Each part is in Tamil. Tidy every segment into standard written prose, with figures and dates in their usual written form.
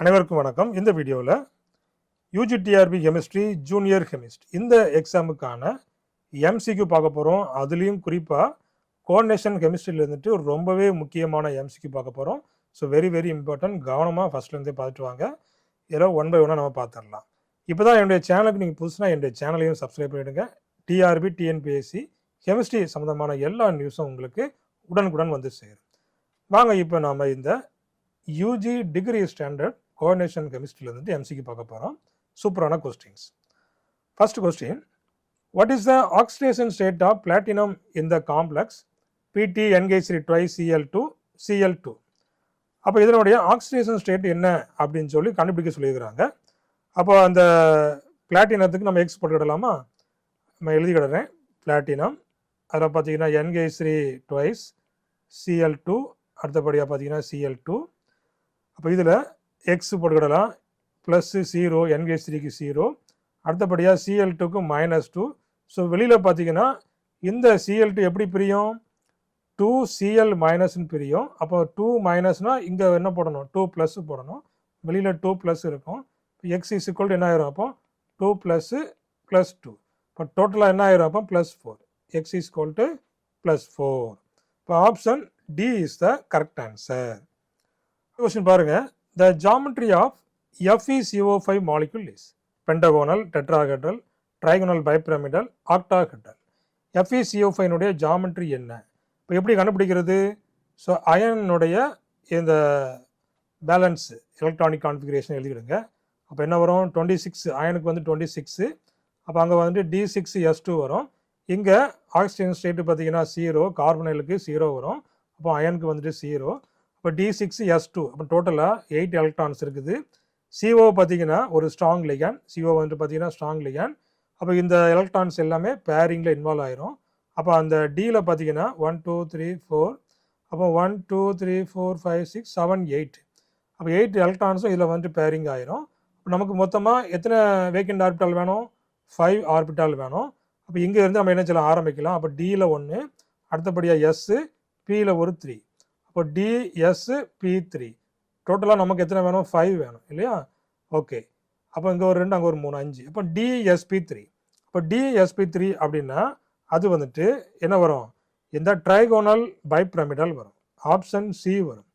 அனைவருக்கும் வணக்கம். இந்த வீடியோவில் யூஜிடிஆர்பி கெமிஸ்ட்ரி ஜூனியர் கெமிஸ்ட் இந்த எக்ஸாமுக்கான எம்சிக்யூ பார்க்க போகிறோம். அதுலேயும் குறிப்பாக கோஆர்டினேஷன் கெமிஸ்ட்ரியில் இருந்துட்டு ரொம்பவே முக்கியமான எம்சிக்யூ பார்க்க போகிறோம். So very very important. கவனமாக ஃபஸ்ட்லேருந்தே பார்த்துட்டு வாங்க. இதெல்லாம் ஒன் பை ஒன்னாக நம்ம பார்த்துடலாம். இப்போ தான் என்னுடைய சேனலுக்கு நீங்கள் புதுசுனா என்னுடைய சேனலையும் சப்ஸ்கிரைப் பண்ணிவிடுங்க. டிஆர்பி டிஎன்பிஎஸ்சி கெமிஸ்ட்ரி சம்மந்தமான எல்லா நியூஸும் உங்களுக்கு உடனுக்குடன் வந்து சேரும். வாங்க இப்போ நாம் இந்த யூஜி டிகிரி ஸ்டாண்டர்ட் கோஆர்டினேஷன் கெமிஸ்ட்ரியிலேருந்து எம்சிக்கு பார்க்க போகிறோம். சூப்பரான questions. First question, what is the oxidation state of platinum in the complex PT-NH3 Cl2 Cl2? அப்போ இதனுடைய ஆக்சிடேஷன் ஸ்டேட் என்ன அப்படின்னு சொல்லி கண்டுபிடிக்க சொல்லியிருக்கிறாங்க. அப்போ அந்த பிளாட்டினத்துக்கு நம்ம எக்ஸ் போட்டுக்கிடலாமா? நம்ம எழுதிக்கிடுறேன். பிளாட்டினம் அதில் பார்த்தீங்கன்னா NH3 Cl2, அடுத்தபடியாக பார்த்தீங்கன்னா Cl2. அப்போ இதில் எக்ஸ் போட்டுக்கிடலாம். ப்ளஸ்ஸு 0, NH3க்கு 0, அடுத்தபடியாக Cl2க்கு -2. ஸோ வெளியில் பார்த்தீங்கன்னா இந்த Cl2 எப்படி பிரியும்? 2Cl மைனஸ்ன்னு பிரியும். அப்போ 2 மைனஸ்னால் இங்கே என்ன போடணும்? 2 ப்ளஸ் போடணும். வெளியில் 2 ப்ளஸ் இருக்கும். எக்ஸ் இஸ் ஈக்குவல் டு என்ன ஆயிரும்? அப்போ 2 ப்ளஸ்ஸு +2. இப்போ டோட்டலாக என்ன ஆயிரும்? அப்போ +4. X is equal to +4. இப்போ option D is the correct answer. Question பாருங்க. The geometry of FeCO5 molecule is pentagonal, tetrahedral, trigonal, bipyramidal, octahedral. FeCO5 geometry என்ன? இப்போ எப்படி கண்டுபிடிக்கிறது? ஸோ அயனுடைய இந்த பேலன்ஸ் எலக்ட்ரானிக் கான்ஃபிகரேஷன் எழுதிடுங்க. அப்போ என்ன வரும்? 26. அயனுக்கு வந்து 26. அப்போ அங்கே வந்துட்டு D6S2 வரும். இங்கே ஆக்சிஜன் ஸ்டேட்டு பார்த்தீங்கன்னா 0, கார்பனைலுக்கு 0 வரும். அப்போ அயனுக்கு வந்துட்டு 0. இப்போ D6S2. அப்போ டோட்டலாக 8 எலக்ட்ரான்ஸ் இருக்குது. CO பார்த்தீங்கன்னா ஒரு ஸ்ட்ராங் லிகேண்ட். CO வந்துட்டு பார்த்தீங்கன்னா ஸ்ட்ராங் லிகேண்ட். அப்போ இந்த எலக்ட்ரான்ஸ் எல்லாமே பேரிங்கில் இன்வால்வ் ஆயிரும். அப்போ அந்த டியில் பார்த்தீங்கன்னா 1 2 3 4, அப்போ 1 2 3 4 5 6 7 8. அப்போ 8 எலக்ட்ரான்ஸும் இதில் வந்துட்டு பேரிங் ஆயிரும். இப்போ நமக்கு மொத்தமாக எத்தனை வேக்கண்ட் ஆர்பிட்டால் வேணும்? 5 ஆர்பிட்டால் வேணும். அப்போ இங்கே இருந்து நம்ம என்ன செய்யலாம்? ஆரம்பிக்கலாம். அப்போ டியில் 1, அடுத்தபடியாக எஸ்ஸு, பியில் ஒரு 3. இப்போ DSP3 டோட்டலாக நமக்கு எத்தனை வேணும்? 5 வேணும் இல்லையா? ஓகே. அப்போ இங்கே ஒரு 2, அங்கே ஒரு 3, 5. அப்போ DSP3. இப்போ DSP3 அப்படின்னா அது வந்துட்டு என்ன வரும்? இந்த ட்ரைகோனல் பைபிரமிடல் வரும். ஆப்ஷன் சி வரும்.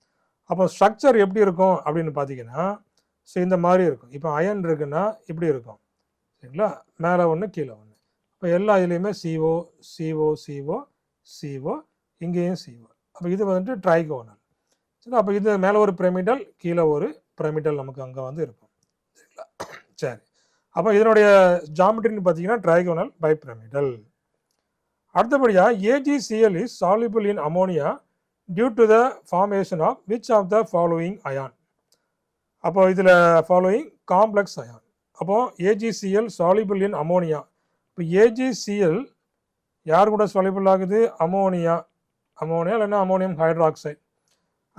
அப்போ ஸ்ட்ரக்சர் எப்படி இருக்கும் அப்படின்னு பார்த்தீங்கன்னா, ஸோ இந்த மாதிரி இருக்கும். இப்போ அயன் இருக்குன்னா இப்படி இருக்கும் சரிங்களா? மேலே ஒன்று கீழே ஒன்று. இப்போ எல்லா இதுலேயுமே CO CO CO CO, இங்கேயும் CO. அப்போ இது வந்துட்டு ட்ரைகோனல். சரி, அப்போ இது மேலே ஒரு பிரமிடல், கீழே ஒரு பிரமிடல் நமக்கு அங்கே வந்து இருக்கும் சரிங்களா? சரி, அப்போ இதனுடைய ஜாமெட்ரின்னு பார்த்தீங்கன்னா ட்ரைகோனல் பைபிரமிடல். அடுத்தபடியாக AgCl is soluble in ammonia due to the formation of which of the following ion? அப்போ இதில் ஃபாலோயிங் காம்ப்ளெக்ஸ் அயான். அப்போ AgCl சால்யூபிள் இன் அமோனியா. இப்போ AgCl யார் கூட சால்யூபிள் ஆகுது? அமோனியா இல்லைன்னா அமோனியம் ஹைட்ராக்சைடு.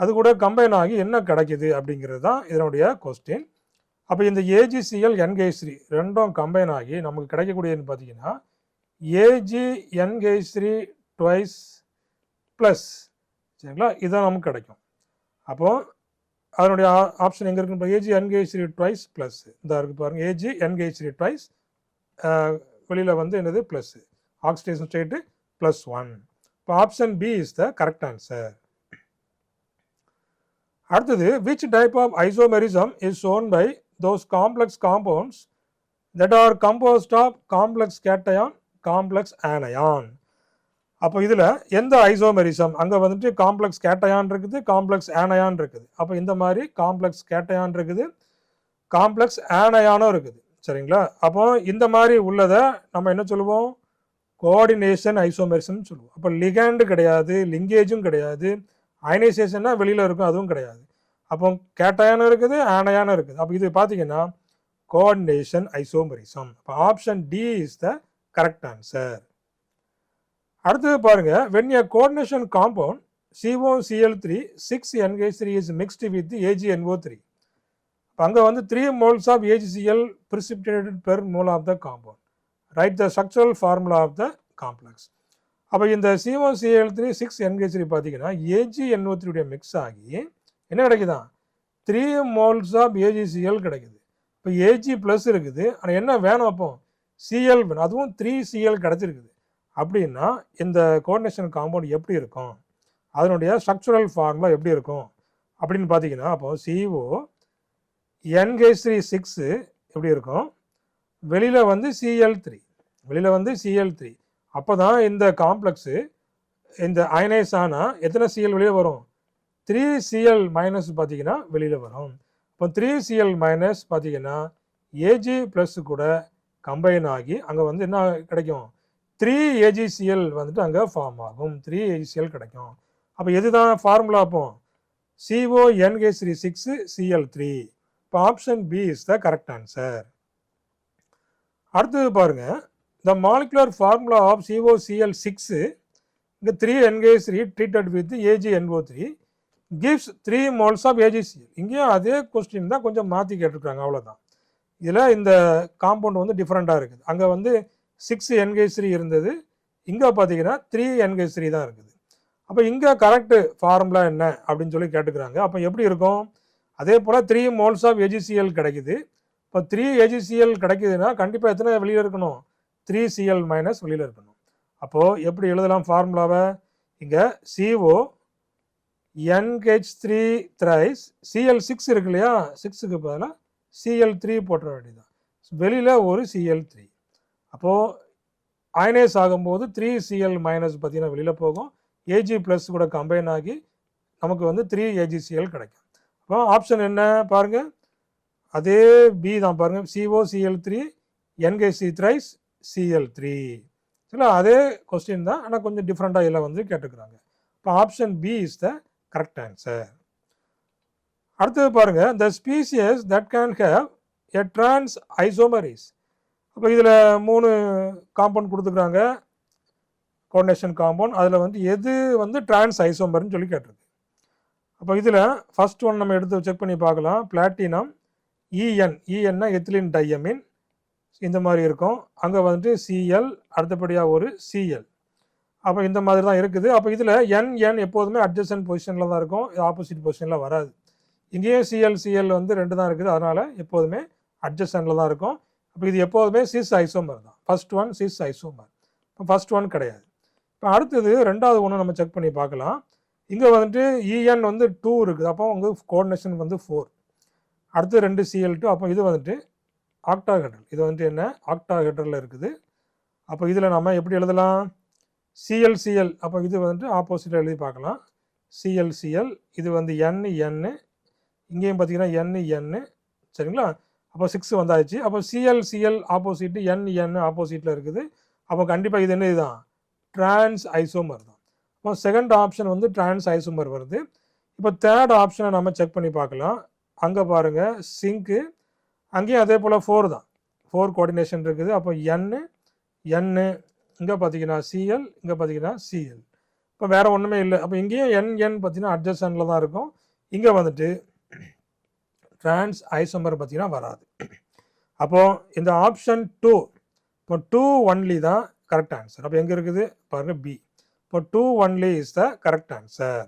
அது கூட கம்பைன் ஆகி என்ன கிடைக்குது அப்படிங்கிறது தான் இதனுடைய கொஸ்டின். அப்போ இந்த AgCl NH3 ரெண்டும் கம்பைன் ஆகி நமக்கு கிடைக்கக்கூடியதுன்னு பார்த்தீங்கன்னா AgNH3 + சரிங்களா? இதுதான் நமக்கு கிடைக்கும். அப்போது அதனுடைய ஆப்ஷன் எங்கே இருக்குன்னு AgNH3 + இந்த இருக்குது பாருங்கள். AgNH3 வெளியில் வந்து என்னது ப்ளஸ், ஆக்சிடேஷன் ஸ்டேட்டு +1. இப்போ option B is the correct answer. அடுத்தது, which type of isomerism is shown by those complex compounds that are composed of complex cation, complex anion? அப்போ இதில் எந்த ஐசோமெரிசம்? அங்கே வந்துட்டு காம்ப்ளெக்ஸ் கேட்டயான் இருக்குது, காம்ப்ளெக்ஸ் ஆனயான் இருக்குது. அப்போ இந்த மாதிரி காம்ப்ளெக்ஸ் கேட்டயான் இருக்குது, காம்ப்ளெக்ஸ் ஆனயானும் இருக்குது சரிங்களா? அப்போ இந்த மாதிரி உள்ளதை நம்ம என்ன சொல்லுவோம்? கோஆர்டினேஷன் ஐசோமெரிசம் சொல்லுவோம். அப்போ லிகேண்டு கிடையாது, லிங்கேஜும் கிடையாது, அயனைசேஷன்னா வெளியில் இருக்கும், அதுவும் கிடையாது. அப்போ கேட்டயானும் இருக்குது, ஆனயானும் இருக்குது. அப்போ இது பார்த்தீங்கன்னா கோஆர்டினேஷன் ஐசோமெரிசம். அப்போ option D is the correct answer. அடுத்தது பாருங்க, when a coordination compound COCl3 6NH3 is mixed with AgNO3. அங்கே வந்து 3 moles of AgCl precipitated per mole of the compound. Write the structural formula of the complex. அப்போ இந்த COCl3 6NH3 பார்த்தீங்கன்னா AgNO3 மிக்ஸ் ஆகி என்ன கிடைக்குதான்? 3 moles ஆஃப் AgCl கிடைக்குது. இப்போ Ag ப்ளஸ் இருக்குது, ஆனால் என்ன வேணும் அப்போ Cl வேணும், அதுவும் 3Cl கிடச்சிருக்குது. அப்படின்னா இந்த கோஆர்டினேஷன் காம்பவுண்ட் எப்படி இருக்கும், அதனுடைய ஸ்ட்ரக்சரல் ஃபார்முலா எப்படி இருக்கும் அப்படின்னு பார்த்தீங்கன்னா, அப்போ CO NH3 எப்படி இருக்கும், வெளியில் வந்து Cl3 அப்போ தான் இந்த காம்ப்ளெக்ஸு இந்த அயனைஸ் ஆனால் எத்தனை Cl வெளியே வரும், 3Cl மைனஸ் பார்த்தீங்கன்னா வெளியில் வரும். இப்போ 3Cl மைனஸ் பார்த்தீங்கன்னா Ag ப்ளஸ் கூட கம்பைன் ஆகி அங்கே வந்து என்ன கிடைக்கும், 3AgCl வந்துட்டு அங்கே ஃபார்ம் ஆகும், 3AgCl கிடைக்கும். அப்போ எதுதான் ஃபார்முலா, அப்போ CONH3 இப்போ option B is the correct answer. அடுத்தது பாருங்க, the molecular formula of COCl6 இங்கே 3NH3 treated with AgNO3 gives 3 moles of AgCl. இங்கேயும் அதே கொஸ்டின் தான், கொஞ்சம் மாற்றி கேட்டிருக்காங்க, அவ்வளோதான். இதில் இந்த காம்பவுண்ட் வந்து டிஃப்ரெண்ட்டாக இருக்குது. அங்கே வந்து 6NH3 இருந்தது, இங்கே பார்த்தீங்கன்னா 3NH3 தான் இருக்குது. அப்போ இங்கே கரெக்டு ஃபார்முலா என்ன அப்படின்னு சொல்லி கேட்டுக்கிறாங்க. அப்போ எப்படி இருக்கும், அதே போல் 3 moles of AgCl கிடைக்குது. இப்போ 3AgCl கிடைக்குதுன்னா கண்டிப்பாக எத்தனை வெளியில் இருக்கணும், 3Cl மைனஸ் வெளியில் இருக்கணும். அப்போது எப்படி எழுதலாம் ஃபார்முலாவை, இங்கே CO NH3 thrice Cl6 இருக்கு இல்லையா, 6க்கு பதிலாக Cl3 போட்டுற வேண்டியதான், வெளியில் ஒரு Cl3. அப்போது அயனைஸ் ஆகும்போது 3Cl மைனஸ் பார்த்தீங்கன்னா வெளியில் போகும், Ag ப்ளஸ் கூட கம்பைன் ஆகி நமக்கு வந்து 3AgCl கிடைக்கும். அப்போ ஆப்ஷன் என்ன பாருங்கள், அதே பி தான் பாருங்கள், COCl3 NH3 thrice Cl3. இல்லை அதே கொஸ்டின் தான், ஆனால் கொஞ்சம் டிஃப்ரெண்ட்டாக இதில் வந்து கேட்டுக்கிறாங்க. இப்போ option B is the correct answer. அடுத்தது பாருங்க, the species that can have a trans isomers. அப்போ இதில் 3 காம்பவுண்ட் கொடுத்துக்கிறாங்க, கோஆர்டினேஷன் காம்பவுண்ட். அதில் வந்து எது வந்து டிரான்ஸ் ஐசோமர்னு சொல்லி கேட்டிருக்கு. அப்போ இதில் ஃபர்ஸ்ட் ஒன் நம்ம எடுத்து செக் பண்ணி பார்க்கலாம். பிளாட்டினம் ENனா எத்திலின் டையமின் இந்த மாதிரி இருக்கும், அங்கே வந்துட்டு Cl, அடுத்தபடியாக ஒரு Cl. அப்போ இந்த மாதிரி தான் இருக்குது. அப்போ இதில் NN எப்போதுமே அட்ஜசன்ட் பொசிஷனில் தான் இருக்கும், ஆப்போசிட் பொசிஷனில் வராது. இங்கேயும் Cl வந்து 2 தான் இருக்குது, அதனால் எப்போதுமே அட்ஜசன்ட்டில் தான் இருக்கும். அப்போ இது எப்போதுமே சிஸ் ஐசோமர் தான், ஃபர்ஸ்ட் ஒன் சிஸ் ஐசோமர். இப்போ ஃபர்ஸ்ட் ஒன் கிடையாது. இப்போ அடுத்தது ரெண்டாவது ஒன்று நம்ம செக் பண்ணி பார்க்கலாம். இங்கே வந்துட்டு EN வந்து 2 இருக்குது, அப்போ உங்க கோஆர்டினேஷன் வந்து 4. அடுத்து 2 Cl2, அப்போ இது வந்துட்டு ஆக்டாஹெட்ரல், இது வந்துட்டு என்ன ஆக்டாஹெட்ரலில் இருக்குது. அப்போ இதில் நம்ம எப்படி எழுதலாம், Cl, அப்போ இது வந்துட்டு ஆப்போசிட்டில் எழுதி பார்க்கலாம், Cl, இது வந்து N, இங்கேயும் பார்த்தீங்கன்னா N, சரிங்களா. அப்போ 6 வந்தாச்சு. அப்போ Cl ஆப்போசிட், N ஆப்போசிட்டில் இருக்குது. அப்போ கண்டிப்பாக இது என்ன, இதுதான் டிரான்ஸ் ஐசோமர் தான். இப்போ செகண்ட் ஆப்ஷன் வந்து டிரான்ஸ் ஐசோமர் வருது. இப்போ தேர்ட் ஆப்ஷனை நம்ம செக் பண்ணி பார்க்கலாம். அங்கே பாருங்கள் சிங்க்கு, அங்கேயும் அதே போல் 4 தான், 4 கோஆர்டினேஷன் இருக்குது. அப்போ N, இங்கே பார்த்தீங்கன்னா Cl, இங்கே பார்த்தீங்கன்னா Cl. இப்போ வேறு ஒன்றுமே இல்லை. அப்போ இங்கேயும் NN பார்த்தீங்கன்னா அட்ஜசன்ட்டில் தான் இருக்கும், இங்கே வந்துட்டு டிரான்ஸ் ஐசோமர் பார்த்தீங்கன்னா வராது. அப்போது இந்த ஆப்ஷன் 2, இப்போ 2 ஒன்லி தான் கரெக்ட் ஆன்சர். அப்போ எங்கே இருக்குது பாருங்கள், பி. இப்போ 2 only is the correct answer.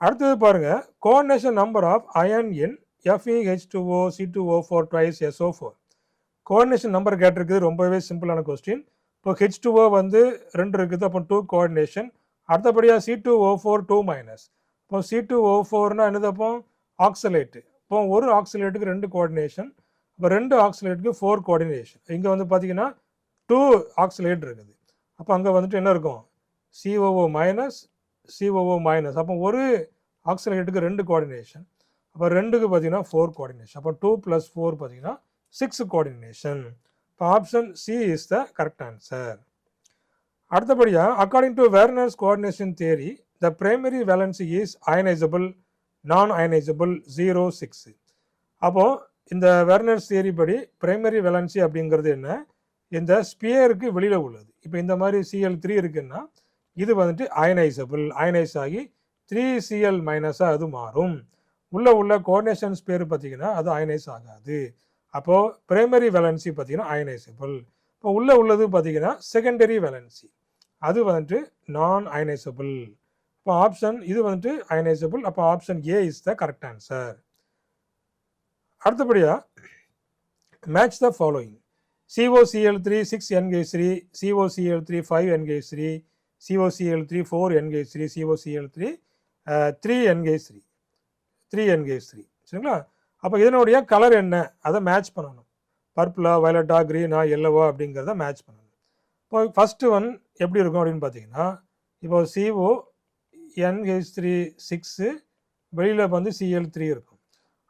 அடுத்தது பாருங்கள், coordination number of iron in FeH2O C2O4 twice SO4. Coordination number கேட்டிருக்குது, ரொம்பவே சிம்பிளான கொஸ்டின். இப்போ H2O வந்து 2 இருக்குது, அப்போ 2 கோஆர்டினேஷன். அடுத்தபடியாக C2O4 2 மைனஸ். இப்போ C2O4னா என்னது, அப்போ ஆக்சலேட்டு. இப்போ ஒரு ஆக்சலேட்டுக்கு 2 கோஆர்டினேஷன், அப்போ 2 ஆக்சலேட்டுக்கு 4 கோஆர்டினேஷன். இங்கே வந்து பார்த்தீங்கன்னா 2 ஆக்சலேட் இருக்குது. அப்போ அங்கே வந்துட்டு என்ன இருக்கும், COO மைனஸ். அப்போ ஒரு ஆக்சலேட்டுக்கு 2 கோஆர்டினேஷன், அப்போ 2க்கு பார்த்தீங்கன்னா 4 கோஆர்டினேஷன். அப்போ 2 + 4 பார்த்தீங்கன்னா 6 கோஆர்டினேஷன். இப்போ option C is the correct answer. அடுத்தபடியாக according to Werner's coordination theory, the primary valency is ionisable, non ionisable 0, 6. அப்போது இந்த வெர்னர்ஸ் தியரி படி பிரைமரி வேலன்சி அப்படிங்கிறது என்ன, இந்த ஸ்பியருக்கு வெளியில் உள்ளது. இப்போ இந்த மாதிரி Cl3 இருக்குன்னா இது வந்துட்டு அயனைஸ் ஆகி 3Cl மைனஸாக அது மாறும். உள்ள கோஆர்டினேஷன் ஸ்பியர் பார்த்தீங்கன்னா அது அயனைஸ் ஆகாது. அப்போது பிரைமரி வேலன்சி பார்த்தீங்கன்னா அயனைசபிள். இப்போ உள்ளது பார்த்தீங்கன்னா செகண்டரி வேலன்சி, அது வந்துட்டு நான் அயனைசபிள். இப்போ ஆப்ஷன் இது வந்துட்டு அயனைசபிள். அப்போ option A is the correct answer. அடுத்தபடியாக match the following: COCl3 6NH3, COCl3 5NH3, COCl3 4NH3, COCl3 3NH3 3NH3. சரிங்களா? அப்போ இதனுடைய கலர் என்ன அதை மேட்ச் பண்ணணும். பர்பிளா, வயலட்டா, க்ரீனா, எல்லோவா அப்படிங்கிறத மேட்ச் பண்ணணும். இப்போ ஃபஸ்ட்டு ஒன் எப்படி இருக்கும் அப்படின்னு பார்த்தீங்கன்னா, இப்போ CONH3 6 வெளியில் வந்து Cl3 இருக்கும்.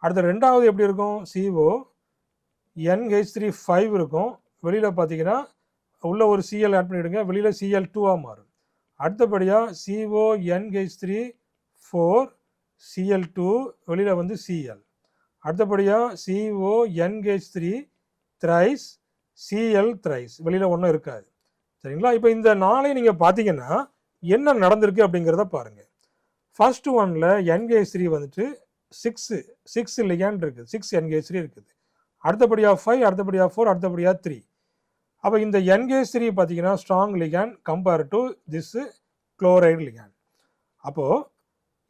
அடுத்த ரெண்டாவது எப்படி இருக்கும்? CONH3 5 இருக்கும். வெளியில் பார்த்தீங்கன்னா உள்ள ஒரு Cl ஆட் பண்ணிவிடுங்க, வெளியில் Cl2ஆக மாறும். அடுத்தபடியாக CONH3 4 Cl2 வெளியில் வந்து Cl. அடுத்தபடியாக CONH3 thrice Cl thrice வெளியில் ஒன்றும் இருக்காது. சரிங்களா? இப்போ இந்த நாளையும் நீங்கள் பார்த்தீங்கன்னா என்ன நடந்திருக்கு அப்படிங்கிறத பாருங்கள். ஃபர்ஸ்ட் ஒன்ல NH3 வந்துட்டு 6 லிகேண்ட் இருக்குது, 6 NH3 இருக்குது. அடுத்தபடியாக 5, அடுத்தபடியாக 4, அடுத்தபடியாக 3. அப்போ இந்த NH3 பார்த்தீங்கன்னா strong ligand compare to this chloride ligand. அப்போது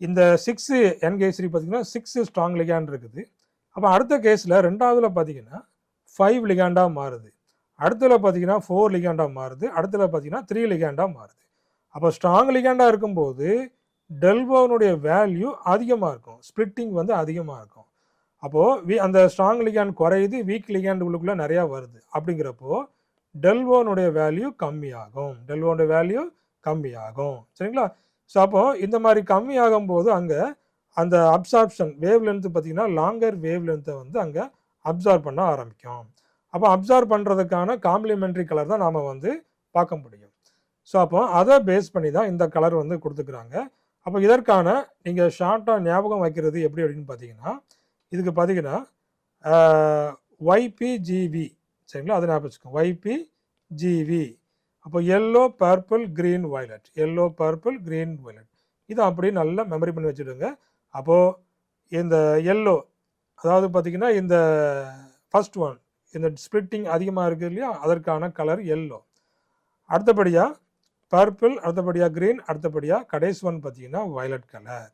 இந்த 6 NH3 பார்த்தீங்கன்னா 6 ஸ்ட்ராங் லிகேண்ட் இருக்குது. அப்போ அடுத்த கேஸில் ரெண்டாவதுல பார்த்தீங்கன்னா 5 லிகேண்டாக மாறுது. அடுத்ததில் பார்த்தீங்கன்னா 4 லிகேண்டாக மாறுது. அடுத்ததில் பார்த்தீங்கன்னா 3 லிகேண்டாக மாறுது. அப்போ ஸ்ட்ராங் லிகேண்டாக இருக்கும்போது டெல்வோனுடைய வேல்யூ அதிகமாக இருக்கும், ஸ்பிளிட்டிங் வந்து அதிகமாக இருக்கும். அப்போது அந்த ஸ்ட்ராங் லிகேண்ட் குறையுது, வீக் லிகேண்ட் உள்ளுக்குள்ளே நிறையா வருது. அப்படிங்கிறப்போ டெல்வோனுடைய வேல்யூ கம்மியாகும், டெல்வோனுடைய வேல்யூ கம்மியாகும். சரிங்களா? ஸோ அப்போது இந்த மாதிரி கம்மியாகும் போது அங்கே அந்த அப்சார்ப்ஷன் வேவ் லென்த்து பார்த்திங்கன்னா லாங்கர் வேவ் லென்த்தை வந்து அங்கே அப்சார்ப் பண்ண ஆரம்பிக்கும். அப்போ அப்சார்ப் பண்ணுறதுக்கான காம்ப்ளிமெண்ட்ரி கலர் தான் நாம் வந்து பார்க்க முடியும். ஸோ அப்போ அதை பேஸ் பண்ணி தான் இந்த கலர் வந்து கொடுத்துக்கிறாங்க. அப்போ இதற்கான நீங்கள் ஷார்ட்டாக ஞாபகம் வைக்கிறது எப்படி அப்படின்னு பார்த்தீங்கன்னா, இதுக்கு பார்த்தீங்கன்னா YPGV. சரிங்களா? அதை ஞாபகம் வச்சுக்கோங்க, YPGV. அப்போ yellow, purple, green, violet, yellow, purple, green, violet. இதை அப்படி நல்லா மெமரி பண்ணி வச்சுடுங்க. அப்போது இந்த எல்லோ அதாவது பார்த்தீங்கன்னா இந்த ஃபர்ஸ்ட் ஒன் இந்த ஸ்பிளிட்டிங் அதிகமாக இருக்குது இல்லையா, அதற்கான கலர் எல்லோ. அடுத்தபடியாக பர்பிள், அடுத்தபடியாக க்ரீன், அடுத்தபடியாக கடைசி ஒன் பார்த்தீங்கன்னா வயலட் கலர்.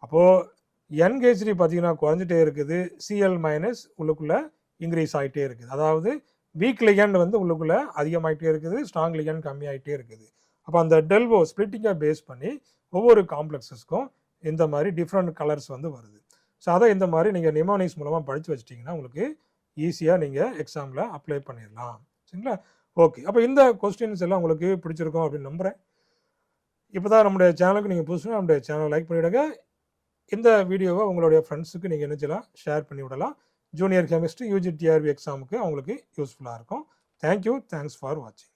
அப்போது NH3 பார்த்தீங்கன்னா குறைஞ்சிட்டே இருக்குது, Cl- உள்ளுக்குள்ளே இன்க்ரீஸ் ஆகிட்டே இருக்குது. அதாவது வீக் லிகேண்ட் வந்து உள்ளுக்குள்ளே அதிகமாகிட்டே இருக்குது, ஸ்ட்ராங் லிகேண்ட் கம்மியாகிட்டே இருக்குது. அப்போ அந்த டெல்வோ ஸ்பிளிட்டிங்கை பேஸ் பண்ணி ஒவ்வொரு காம்ப்ளெக்ஸஸ்க்கும் இந்த மாதிரி டிஃப்ரெண்ட் கலர்ஸ் வந்து வருது. ஸோ அதை இந்த மாதிரி நீங்கள் நிமோனிக்ஸ் மூலமாக படித்து வச்சிட்டிங்கன்னா உங்களுக்கு ஈஸியாக நீங்கள் எக்ஸாமில் அப்ளை பண்ணிடலாம். சரிங்களா? ஓகே. அப்போ இந்த கொஸ்டின்ஸ் எல்லாம் உங்களுக்கு பிடிச்சிருக்கும் அப்படின்னு நம்புகிறேன். இப்போ தான் நம்முடைய சேனலுக்கு நீங்கள் புதுசுனா நம்முடைய சேனலை லைக் பண்ணிவிடுங்க. இந்த வீடியோவை உங்களுடைய ஃப்ரெண்ட்ஸுக்கு நீங்கள் என்ன செய்யலாம், ஷேர் பண்ணி விடலாம். ஜூனியர் கெமிஸ்ட்ரி UG TRB எக்ஸாமுக்கு அவங்களுக்கு யூஸ்ஃபுல்லாக இருக்கும். தேங்க்யூ, தேங்க்ஸ் ஃபார் வாட்சிங்.